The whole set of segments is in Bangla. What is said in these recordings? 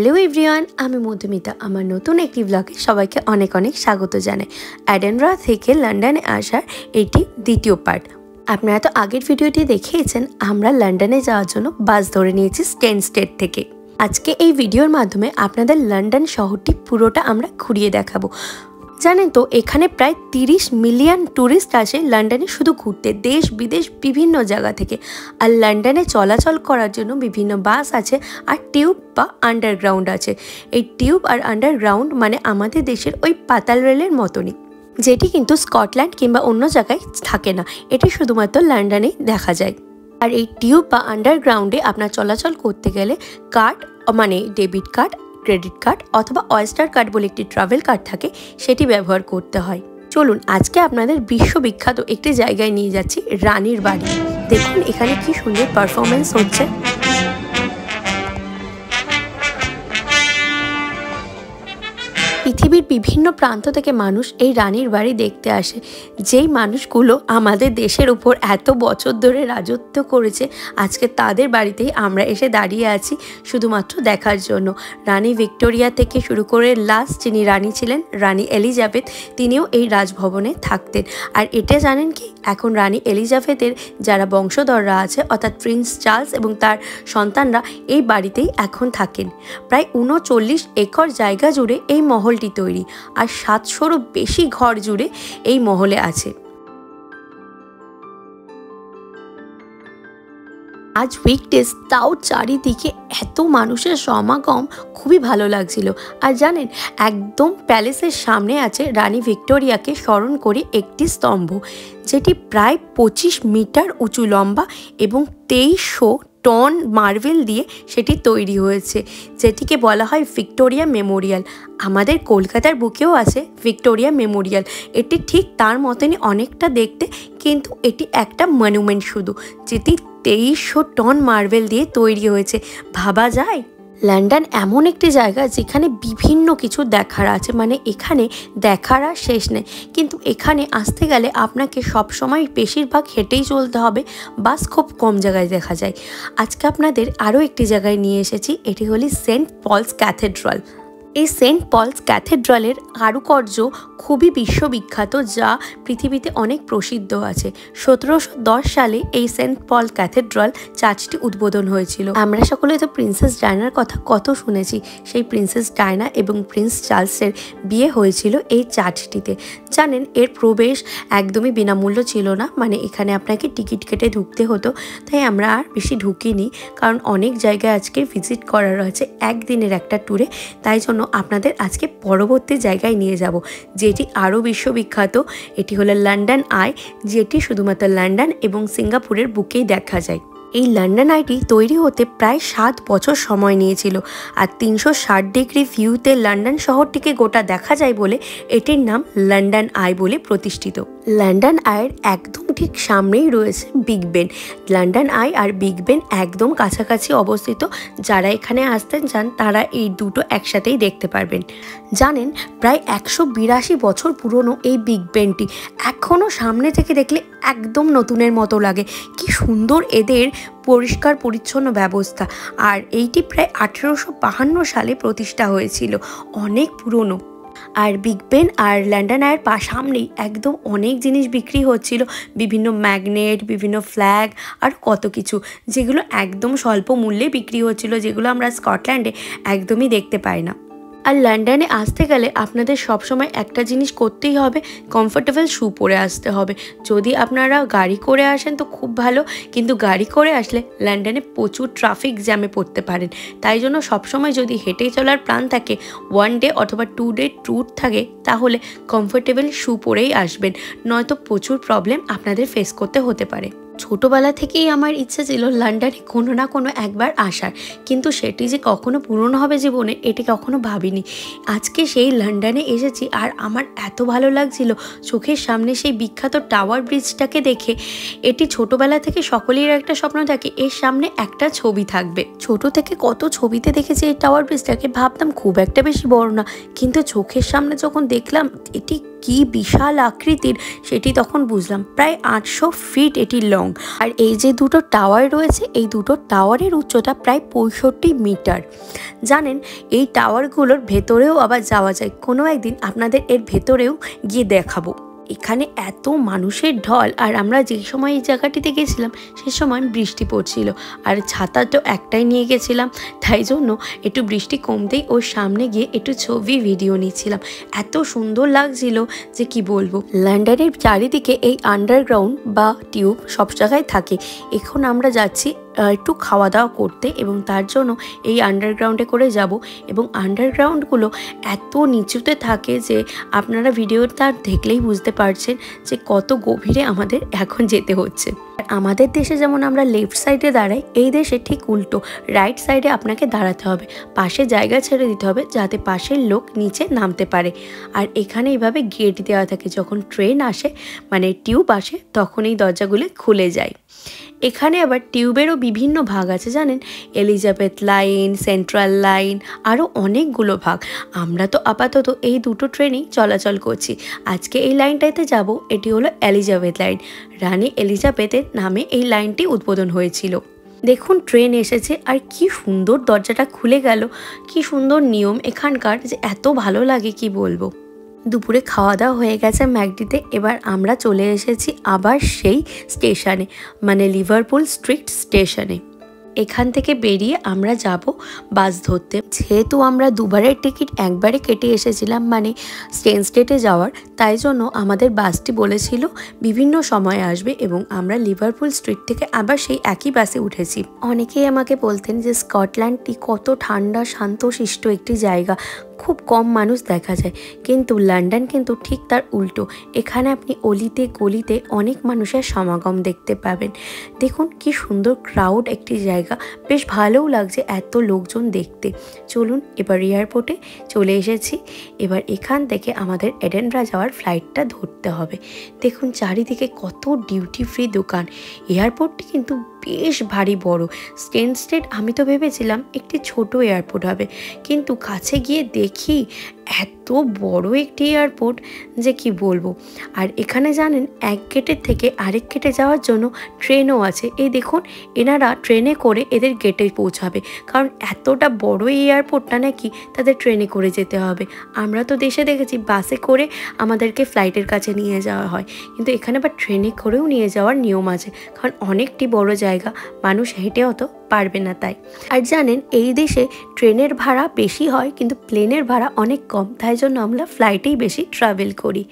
হ্যালো এভরিওয়ান, আমি মধুমিতা। আমার নতুন একটি ব্লগে সবাইকে অনেক অনেক স্বাগত জানাই। এডিনবরা থেকে লন্ডনে আসার এটি দ্বিতীয় পার্ট। আপনারা তো আগের ভিডিওটি দেখিয়েছেন, আমরা লন্ডনে যাওয়ার জন্য বাস ধরে নিয়েছি স্টেট থেকে। আজকে এই ভিডিওর মাধ্যমে আপনাদের লন্ডন শহরটি পুরোটা আমরা ঘুরিয়ে দেখাবো। জানেন তো, এখানে প্রায় 30 মিলিয়ন ট্যুরিস্ট আসে লন্ডনে শুধু ঘুরতে, দেশ বিদেশ বিভিন্ন জায়গা থেকে। আর লন্ডনে চলাচল করার জন্য বিভিন্ন বাস আছে আর টিউব বা আন্ডারগ্রাউন্ড আছে। এই টিউব আর আন্ডারগ্রাউন্ড মানে আমাদের দেশের ওই পাতাল রেলের মতনই, যেটি কিন্তু স্কটল্যান্ড কিংবা অন্য জায়গায় থাকে না, এটি শুধুমাত্র লন্ডনেই দেখা যায়। আর এই টিউব বা আন্ডারগ্রাউন্ডে আপনার চলাচল করতে গেলে কার্ড মানে ডেবিট কার্ড, ক্রেডিট কার্ড অথবা অয়েস্টার কার্ড বলে একটি ট্রাভেল কার্ড থাকে, সেটি ব্যবহার করতে হয়। চলুন আজকে আপনাদের বিশ্ববিখ্যাত একটি জায়গায় নিয়ে যাচ্ছি, রানীর বাড়ি। দেখুন এখানে কি সুন্দর পারফরমেন্স হচ্ছে। পৃথিবীর বিভিন্ন প্রান্ত থেকে মানুষ এই রানীর বাড়ি দেখতে আসে। যেই মানুষগুলো আমাদের দেশের উপর এত বছর ধরে রাজত্ব করেছে, আজকে তাদের বাড়িতেই আমরা এসে দাঁড়িয়ে আছি শুধুমাত্র দেখার জন্য। রানী ভিক্টোরিয়া থেকে শুরু করে লাস্ট যিনি রানী ছিলেন, রানী এলিজাবেথ, তিনিও এই রাজভবনে থাকতেন। আর এটা জানেন কি, এখন রানী এলিজাবেথের যারা বংশধররা আছে, অর্থাৎ প্রিন্স চার্লস এবং তার সন্তানরা এই বাড়িতেই এখন থাকেন। প্রায় 39 একর জায়গা জুড়ে এই মহলটি তৈরি, আর 700-রও বেশি ঘর জুড়ে এই মহলে আছে। আজ উইকডেজ, তাও চারিদিকে এত মানুষের সমাগম, খুবই ভালো লাগছিল। আর জানেন, একদম প্যালেসের সামনে আছে রানী ভিক্টোরিয়াকে স্মরণ করে একটি স্তম্ভ, যেটি প্রায় 25 মিটার উঁচু লম্বা এবং 2300 টন মার্বেল দিয়ে সেটি তৈরি হয়েছে, যেটিকে বলা হয় ভিক্টোরিয়া মেমোরিয়াল। আমাদের কলকাতার বুকেও আছে ভিক্টোরিয়া মেমোরিয়াল, এটি ঠিক তার মতনই অনেকটা দেখতে, কিন্তু এটি একটা মনুমেন্ট শুধু, যেটি 2300 টন মার্বেল দিয়ে তৈরি হয়েছে। ভাবা যায়? লন্ডন এমন একটি জায়গা যেখানে বিভিন্ন কিছু দেখার আছে, মানে এখানে দেখার আর শেষ নেই। কিন্তু এখানে আসতে গেলে আপনাকে সবসময় বেশিরভাগ হেঁটেই চলতে হবে, বাস খুব কম জায়গায় দেখা যায়। আজকে আপনাদের আরও একটি জায়গায় নিয়ে এসেছি, এটি হলো সেন্ট পলস ক্যাথেড্রাল। এই সেন্ট পলস ক্যাথেড্রালের কারুকার্য খুবই বিশ্ববিখ্যাত, যা পৃথিবীতে অনেক প্রসিদ্ধ আছে। 1710 সালে এই সেন্ট পল ক্যাথেড্রাল চার্চটি উদ্বোধন হয়েছিল। আমরা সকলে তো প্রিন্সেস ডায়নার কথা কত শুনেছি। সেই প্রিন্সেস ডায়না এবং প্রিন্স চার্লসের বিয়ে হয়েছিল এই চার্চটিতে। জানেন, এর প্রবেশ একদমই বিনামূল্য ছিল না, মানে এখানে আপনাকে টিকিট কেটে ঢুকতে হতো। তাই আমরা আর বেশি ঢুকিনি, কারণ অনেক জায়গায় আজকে ভিজিট করার রয়েছে একদিনের একটা ট্যুরে। তাই জন্য আপনাদের আজকে পরবর্তী জায়গায় নিয়ে যাব, যেটি আরও বিশ্ববিখ্যাত। এটি হলো লন্ডন আই, যেটি শুধুমাত্র লন্ডন এবং সিঙ্গাপুরের বুকেই দেখা যায়। এই লন্ডন আইটি তৈরি হতে প্রায় 7 বছর সময় নিয়েছিল, আর 360 ডিগ্রি ভিউতে লন্ডন শহরটিকে গোটা দেখা যায় বলে এটির নাম লন্ডন আই বলে প্রতিষ্ঠিত। লন্ডন আইয়ের একদম ঠিক সামনেই রয়েছে বিগ বেন। লন্ডন আই আর বিগ বেন একদম কাছাকাছি অবস্থিত। যারা এখানে আসতে চান তারা এই দুটো একসাথেই দেখতে পারবেন। জানেন, প্রায় 182 বছর পুরনো এই বিগ বেনটি এখনও সামনে থেকে দেখলে একদম নতুনের মতো লাগে। কি সুন্দর এদের পরিষ্কার পরিচ্ছন্ন ব্যবস্থা। আর এইটি প্রায় 1852 সালে প্রতিষ্ঠা হয়েছিল, অনেক পুরনো। আর বিগ বেন আর লন্ডন আইয়ের সামনেই একদম অনেক জিনিস বিক্রি হচ্ছিল, বিভিন্ন ম্যাগনেট, বিভিন্ন ফ্ল্যাগ আর কত কিছু, যেগুলো একদম স্বল্প মূল্যে বিক্রি হচ্ছিল, যেগুলো আমরা স্কটল্যান্ডে একদমই দেখতে পাই না। আর লন্ডনে আসতে গেলে আপনাদের সবসময় একটা জিনিস করতেই হবে, কমফোর্টেবল শু পরে আসতে হবে। যদি আপনারা গাড়ি করে আসেন তো খুব ভালো, কিন্তু গাড়ি করে আসলে লন্ডনে প্রচুর ট্রাফিক জ্যামে পড়তে পারেন। তাই জন্য সবসময় যদি হেঁটে চলার প্ল্যান থাকে, 1 ডে অথবা 2 ডে ট্যুর থাকে, তাহলে কমফোর্টেবল শু পরেই আসবেন, নয়তো প্রচুর প্রবলেম আপনাদের ফেস করতে হতে পারে। ছোটোবেলা থেকেই আমার ইচ্ছা ছিল লন্ডনে কোনো না কোনো একবার আসার, কিন্তু সেটি যে কখনো পূরণ হবে জীবনে, এটি কখনো ভাবিনি। আজকে সেই লন্ডনে এসেছি, আর আমার এত ভালো লাগছিল চোখের সামনে সেই বিখ্যাত টাওয়ার ব্রিজটাকে দেখে। এটি ছোটোবেলা থেকে সকলের একটা স্বপ্ন থাকে, এর সামনে একটা ছবি থাকবে। ছোট থেকে কত ছবিতে দেখেছি এই টাওয়ার ব্রিজটাকে, ভাবতাম খুব একটা বেশি বড় না, কিন্তু চোখের সামনে যখন দেখলাম, এটি কি বিশাল আকৃতির সেটি তখন বুঝলাম। প্রায় 800 ফিট এটি লং। আর এই যে দুটো টাওয়ার রয়েছে, এই দুটো টাওয়ারের উচ্চতা প্রায় 65 মিটার। জানেন, এই টাওয়ারগুলোর ভেতরেও আবার যাওয়া যায়। কোনো একদিন আপনাদের এর ভেতরেও গিয়ে দেখাবো। এখানে এত মানুষের ঢল, আর আমরা যে সময় এই জায়গাটিতে গেছিলাম সে সময় বৃষ্টি পড়ছিল, আর ছাতা তো একটাই নিয়ে গেছিলাম, তাই জন্য একটু বৃষ্টি কমতেই ওর সামনে গিয়ে একটু ছবি ভিডিও নিচ্ছিলাম। এত সুন্দর লাগছিল যে কি বলবো। লন্ডনের চারিদিকে এই আন্ডারগ্রাউন্ড বা টিউব সব জায়গায় থাকে। এখন আমরা যাচ্ছি একটু খাওয়া দাওয়া করতে, এবং তার জন্য এই আন্ডারগ্রাউন্ডে করে যাব। এবং আন্ডারগ্রাউন্ডগুলো এত নিচুতে থাকে যে আপনারা ভিডিওটা দেখলেই বুঝতে পারছেন যে কত গভীরে আমাদের এখন যেতে হচ্ছে। আমাদের দেশে যেমন আমরা লেফট সাইডে দাঁড়াই, এই দেশে ঠিক উল্টো, রাইট সাইডে আপনাকে দাঁড়াতে হবে, পাশে জায়গা ছেড়ে দিতে হবে যাতে পাশের লোক নিচে নামতে পারে। আর এখানে এইভাবে গেট দেওয়া থাকে, যখন ট্রেন আসে মানে টিউব আসে তখন এই দরজাগুলো খুলে যায়। এখানে আবার টিউবেরও বিভিন্ন ভাগ আছে জানেন, এলিজাবেথ লাইন, সেন্ট্রাল লাইন, আরও অনেকগুলো ভাগ। আমরা তো আপাতত এই দুটো ট্রেনেই চলাচল করছি। আজকে এই লাইনটাতে যাব, এটি হলো এলিজাবেথ লাইন। রানী এলিজাবেথের নামে এই লাইনটি উদ্বোধন হয়েছিল। দেখুন ট্রেন এসেছে, আর কি সুন্দর দরজাটা খুলে গেল। কি সুন্দর নিয়ম এখানকার, যে এত ভালো লাগে কি বলবো। দুপুরে খাওয়া দাওয়া হয়ে গেছে ম্যাকডিতে। এবার আমরা চলে এসেছি আবার সেই স্টেশনে, মানে লিভারপুল স্ট্রিট স্টেশনে। এখান থেকে বেরিয়ে আমরা যাব বাস ধরতে। যেহেতু আমরা দুবারের টিকিট একবারে কেটে এসেছিলাম, মানে স্টেনস্টেটে যাওয়ার, তাই জন্য আমাদের বাসটি বলেছিল বিভিন্ন সময় আসবে, এবং আমরা লিভারপুল স্ট্রিট থেকে আবার সেই একই বাসে উঠেছি। অনেকেই আমাকে বলতেন যে স্কটল্যান্ডটি কত ঠান্ডা শান্তশিষ্ট একটি জায়গা, খুব কম মানুষ দেখা যায়, কিন্তু লন্ডন কিন্তু ঠিক তার উল্টো। এখানে আপনি অলিতে গলিতে অনেক মানুষের সমাগম দেখতে পাবেন। দেখুন কি সুন্দর ক্রাউড একটি জায়গা, বেশ ভালোও লাগছে এত লোকজন দেখতে। চলুন এবার এয়ারপোর্টে চলে এসেছি। এবার এখান থেকে আমাদের এডেনবরা যাওয়ার ফ্লাইটটা ধরতে হবে। দেখুন চারিদিকে কত ডিউটি ফ্রি দোকান। এয়ারপোর্টটি কিন্তু বেশ ভারী বড়। স্টেনস্টেড আমি তো ভেবেছিলাম একটি ছোট এয়ারপোর্ট হবে, কিন্তু কাছে গিয়ে দেখি এত বড় একটি এয়ারপোর্ট যে কি বলবো। আর এখানে জানেন এক গেটের থেকে আরেক গেটে যাওয়ার জন্য ট্রেনও আছে। এই দেখুন এনারা ট্রেনে করে এদের গেটে পৌঁছাবে, কারণ এতটা বড় এই এয়ারপোর্টটা নাকি তাদের ট্রেনে করে যেতে হবে। আমরা তো দেশে দেখেছি বাসে করে আমাদেরকে ফ্লাইটের কাছে নিয়ে যাওয়া হয়, কিন্তু এখানে আবার ট্রেনে করেও নিয়ে যাওয়ার নিয়ম আছে, কারণ অনেকটি বড় জায়গা, মানুষ হেঁটে অত পারবে না তাই। আর জানেন এই দেশে ট্রেনের ভাড়া বেশি হয় কিন্তু প্লেনের ভাড়া অনেক কম, তাই জন্য আমরা ফ্লাইটেই বেশি ট্রাভেল করি।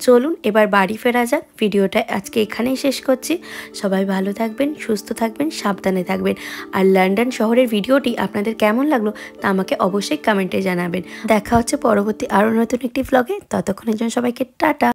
চলুন এবার বাড়ি ফেরা যাক। ভিডিওটা আজকে এখানেই শেষ করছি। সবাই ভালো থাকবেন, সুস্থ থাকবেন, সাবধানে থাকবেন। আর লন্ডন শহরের ভিডিওটি আপনাদের কেমন লাগলো তা আমাকে অবশ্যই কমেন্টে জানাবেন। দেখা হচ্ছে পরবর্তী আরও নতুন একটি ভ্লগে। ততক্ষণের জন্য সবাইকে টাটা।